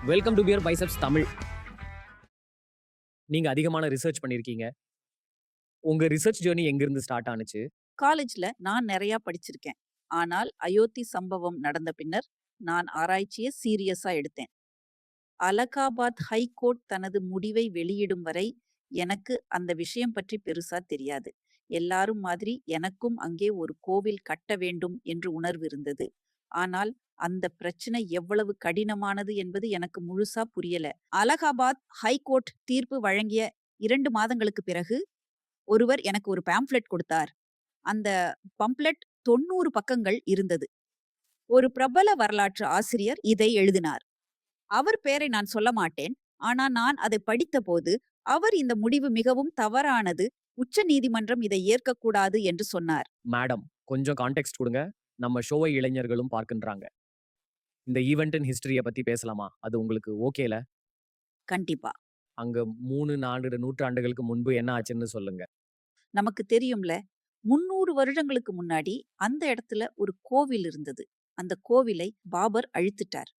Welcome to BeerBiceps Tamil. நீங்க அதிகமான research பண்ணியிருக்கீங்க. உங்க ரிசர்ச் ஜர்னி எங்கிருந்து ஸ்டார்ட் ஆனுச்சு? காலேஜ்ல நான் நெறையா படிச்சிருக்கேன். ஆனால் அயோத்தி சம்பவம் நடந்த பின்னர் நான் ஆராய்ச்சிய சீரியஸா எடுத்தேன். அலகாபாத் ஹைகோர்ட் தனது முடிவை வெளியிடும் வரை எனக்கு அந்த விஷயம் பற்றி பெருசா தெரியாது. எல்லாரும் மாதிரி எனக்கும் அங்கே ஒரு கோவில் கட்ட வேண்டும் என்று உணர்வு இருந்தது. ஆனால் அந்த பிரச்சனை எவ்வளவு கடினமானது என்பது எனக்கு முழுசா புரியல. அலகாபாத் ஹைகோர்ட் தீர்ப்பு வழங்கிய 2 மாதங்களுக்கு பிறகு ஒருவர் எனக்கு ஒரு பாம்ப்ளெட் கொடுத்தார். அந்த பம்ப்ளெட் 90 பக்கங்கள் இருந்தது. ஒரு பிரபல வரலாற்று ஆசிரியர் இதை எழுதினார். அவர் பெயரை நான் சொல்ல மாட்டேன். ஆனா நான் அதை படித்தபோது, அவர் இந்த முடிவு மிகவும் தவறானது. உச்ச நீதிமன்றம் இதை ஏற்கக்கூடாது என்று சொன்னார். மேடம், கொஞ்சம் கான்டெக்ஸ்ட் குடுங்க. நம்ம ஷோவை இளைஞர்களும் பார்க்கின்றாங்க. இந்த ஈவென்ட்டின் ஹிஸ்டரிய பத்தி பேசலாமா? அது உங்களுக்கு ஓகேல? கண்டிப்பா. அங்க 3, 4 நூற்றாண்டுகளுக்கு முன்பு என்ன ஆச்சுன்னு சொல்லுங்க. நமக்கு தெரியும்ல. 300 வருடங்களுக்கு முன்னாடி அந்த இடத்துல ஒரு கோவில் இருந்தது. அந்த கோவிலை பாபர் அழித்துட்டார்.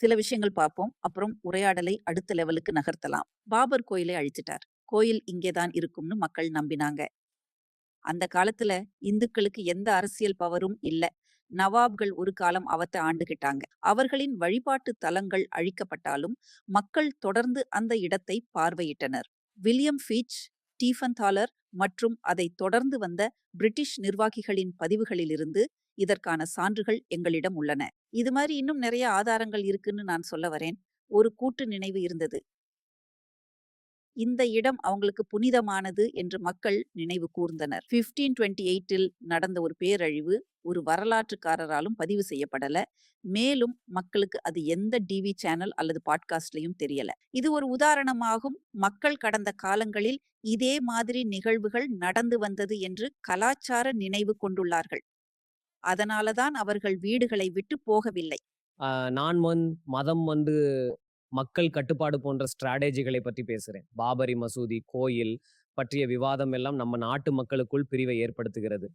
சில விஷயங்கள் பார்ப்போம். அப்புறம் உரையாடலை அடுத்த லெவலுக்கு நகர்த்தலாம். பாபர் கோயிலை அழித்துட்டார். கோயில் இங்கே தான் இருக்கும்னு மக்கள் நம்பினாங்க. அந்த காலத்துல இந்துக்களுக்கு எந்த அரசியல் பவரும் இல்ல. நவாப்கள் ஒரு காலம் அவத்த ஆண்டுகிட்டாங்க. அவர்களின் வழிபாட்டு தலங்கள் அழிக்கப்பட்டாலும் மக்கள் தொடர்ந்து அந்த இடத்தை பார்வையிட்டனர். வில்லியம் ஃபீச், ஸ்டீஃபன் தாலர் மற்றும் அதை தொடர்ந்து வந்த பிரிட்டிஷ் நிர்வாகிகளின் பதிவுகளிலிருந்து இதற்கான சான்றுகள் எங்களிடம் உள்ளன. இது மாதிரி இன்னும் நிறைய ஆதாரங்கள் இருக்குன்னு நான் சொல்ல வரேன். ஒரு கூட்டு நினைவு இருந்தது. இந்த இடம் அவங்களுக்கு புனிதமானது என்று மக்கள் நினைவு கூர்ந்தனர். 1528 நடந்த ஒரு பேரழிவு ஒரு வரலாற்றுக்காரராலும் பதிவு செய்யப்படல. மேலும் மக்களுக்கு அது எந்த டிவி சேனல் அல்லது பாட்காஸ்ட்லயும் தெரியல. இது ஒரு உதாரணமாகும். மக்கள் கடந்த காலங்களில் இதே மாதிரி நிகழ்வுகள் நடந்து வந்தது என்று கலாச்சார நினைவு கொண்டுள்ளார்கள். அதனாலதான் அவர்கள் வீடுகளை விட்டு போகவில்லை. அ நான் மதம் மக்கள் கட்டுப்பாடு போன்ற ஸ்ட்ராடஜிகளை பத்தி பேசுறேன். பாபரி மசூதி, கோயில் பற்றிய விவாதம் எல்லாம் நம்ம நாட்டு மக்களுக்குள் பிரிவை ஏற்படுத்துகிறது.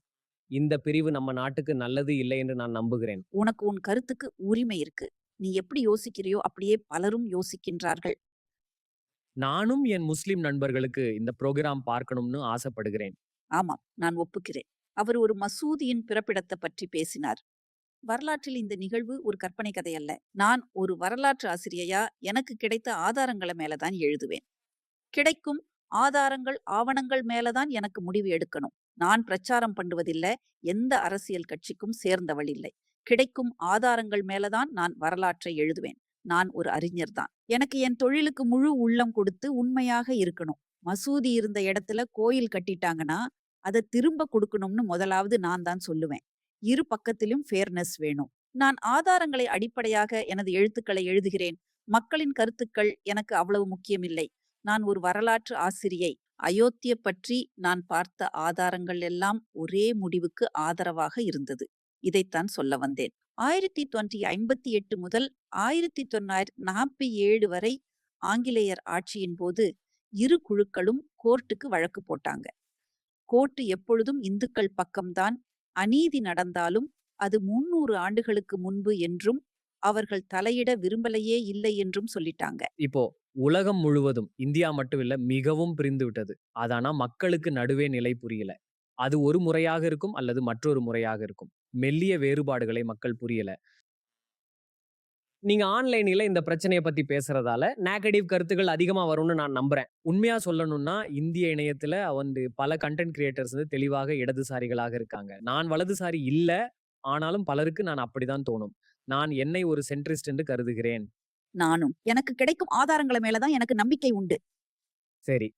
இந்த பிரிவு நம்ம நாட்டுக்கு நல்லது இல்லை என்று நான் நம்புகிறேன். உனக்கு உன் கருத்துக்கு உரிமை இருக்கு. நீ எப்படி யோசிக்கிறியோ அப்படியே பலரும் யோசிக்கின்றார்கள். நானும் என் முஸ்லிம் நண்பர்களுக்கு இந்த புரோகிராம் பார்க்கணும்னு ஆசைப்படுகிறேன். ஆமாம், நான் ஒப்புக்கிறேன். அவர் ஒரு மசூதியின் பிறப்பிடத்தை பற்றி பேசினார். வரலாற்றில் இந்த நிகழ்வு ஒரு கற்பனை கதை அல்ல. நான் ஒரு வரலாற்று ஆசிரியையா எனக்கு கிடைத்த ஆதாரங்கள மேல தான் எழுதுவேன். கிடைக்கும் ஆதாரங்கள், ஆவணங்கள் மேல தான் எனக்கு முடிவு எடுக்கணும். நான் பிரச்சாரம் பண்ணுவதில்ல. எந்த அரசியல் கட்சிக்கும் சேர்ந்தவள் இல்லை. கிடைக்கும் ஆதாரங்கள் மேல தான் நான் வரலாற்றை எழுதுவேன். நான் ஒரு அறிஞர் தான். எனக்கு என் தொழிலுக்கு முழு உள்ளம் கொடுத்து உண்மையாக இருக்கணும். மசூதி இருந்த இடத்துல கோயில் கட்டிட்டாங்கன்னா, அத திரும்ப கொடுக்கணும்னு முதலாவது நான் தான் சொல்லுவேன். இரு பக்கத்திலும் ஃபேர்னஸ் வேணும். நான் ஆதாரங்களை அடிப்படையாக எனது எழுத்துக்களை எழுதுகிறேன். மக்களின் கருத்துக்கள் எனக்கு அவ்வளவு முக்கியமில்லை. நான் ஒரு வரலாற்று ஆசிரியை. அயோத்திய பற்றி நான் பார்த்த ஆதாரங்கள் எல்லாம் ஒரே முடிவுக்கு ஆதரவாக இருந்தது. இதைத்தான் சொல்ல வந்தேன். 1958 முதல் 1947 வரை ஆங்கிலேயர் ஆட்சியின் போது இரு குழுக்களும் கோர்ட்டுக்கு வழக்கு போட்டாங்க. கோர்ட்டு எப்பொழுதும் இந்துக்கள் பக்கம்தான். அநீதி நடந்தாலும் அது 300 ஆண்டுகளுக்கு முன்பு என்றும் அவர்கள் தலையிட விரும்பலையே இல்லை என்றும் சொல்லிட்டாங்க. இப்போ உலகம் முழுவதும், இந்தியா மட்டும் இல்ல, மிகவும் பிரிந்து விட்டது. அது ஆனா மக்களுக்கு நடுவே நிலை புரியல. அது ஒரு முறையாக இருக்கும் அல்லது மற்றொரு முறையாக இருக்கும். மெல்லிய வேறுபாடுகளை மக்கள் புரியல. நீங்க ஆன்லைன்ல இந்த பிரச்சனைய பத்தி பேசுறதால நெகட்டிவ் கருத்துக்கள் அதிகமா வரும்னு நான் நம்புறேன். உண்மையா சொல்லணும்னா, இந்திய இணையத்துல பல கன்டென்ட் கிரியேட்டர்ஸ் தெளிவாக இடதுசாரிகளாக இருக்காங்க. நான் வலதுசாரி இல்ல. ஆனாலும் பலருக்கு நான் அப்படிதான் தோணும். நான் என்னை ஒரு சென்ட்ரிஸ்ட் என்று கருதுகிறேன். நானும். எனக்கு கிடைக்கும் ஆதாரங்கள மேல தான் எனக்கு நம்பிக்கை உண்டு. சரி.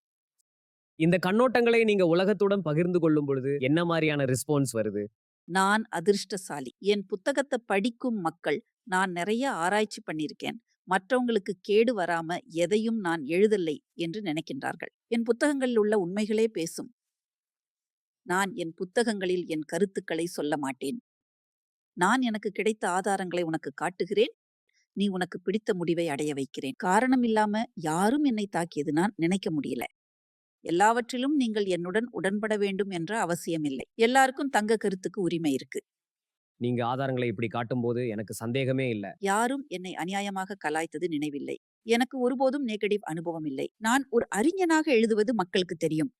இந்த கண்ணோட்டங்களை நீங்க உலகத்துடன் பகிர்ந்து கொள்ளும் பொழுது என்ன மாரியான ரெஸ்பான்ஸ் வருது? நான் அதிர்ஷ்டசாலி. என் புத்தகத்த படிக்கும் மக்கள், நான் நெறைய ஆராய்ச்சி பண்ணியிருக்கேன். மற்றவங்களுக்கு கேடு வராம எதையும் நான் எழுதலை என்று நினைக்கின்றார்கள். என் புத்தகங்களில் உள்ள உண்மைகளே பேசும். நான் என் புத்தகங்களில் என் கருத்துக்களை சொல்ல மாட்டேன். நான் எனக்கு கிடைத்த ஆதாரங்களை உனக்கு காட்டுகிறேன். நீ உனக்கு பிடித்த முடிவை அடைய வைக்கிறேன். காரணம் இல்லாம யாரும் என்னை தாக்கியது நான் நினைக்க முடியல. எல்லாவற்றிலும் நீங்கள் என்னுடன் உடன்பட வேண்டும் என்ற அவசியமில்லை. எல்லாருக்கும் தங்க கருத்துக்கு உரிமை இருக்கு. நீங்க ஆதாரங்களை இப்படி காட்டும்போது எனக்கு சந்தேகமே இல்ல. யாரும் என்னை அநியாயமாக கலாய்த்தது நினைவில்லை. எனக்கு ஒருபோதும் நெகடிவ் அனுபவம் இல்லை. நான் ஒரு அறிஞனாக எழுதுவது மக்களுக்கு தெரியும்.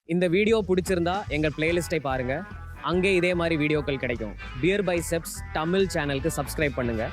இந்த வீடியோ பிடிச்சிருந்தா எங்க பிளேலிஸ்ட்டை பாருங்க. அங்கே இதே மாதிரி வீடியோக்கள் கிடைக்கும். பியர் பைசெப்ஸ் தமிழ் சேனலுக்கு சப்ஸ்கிரைப் பண்ணுங்க.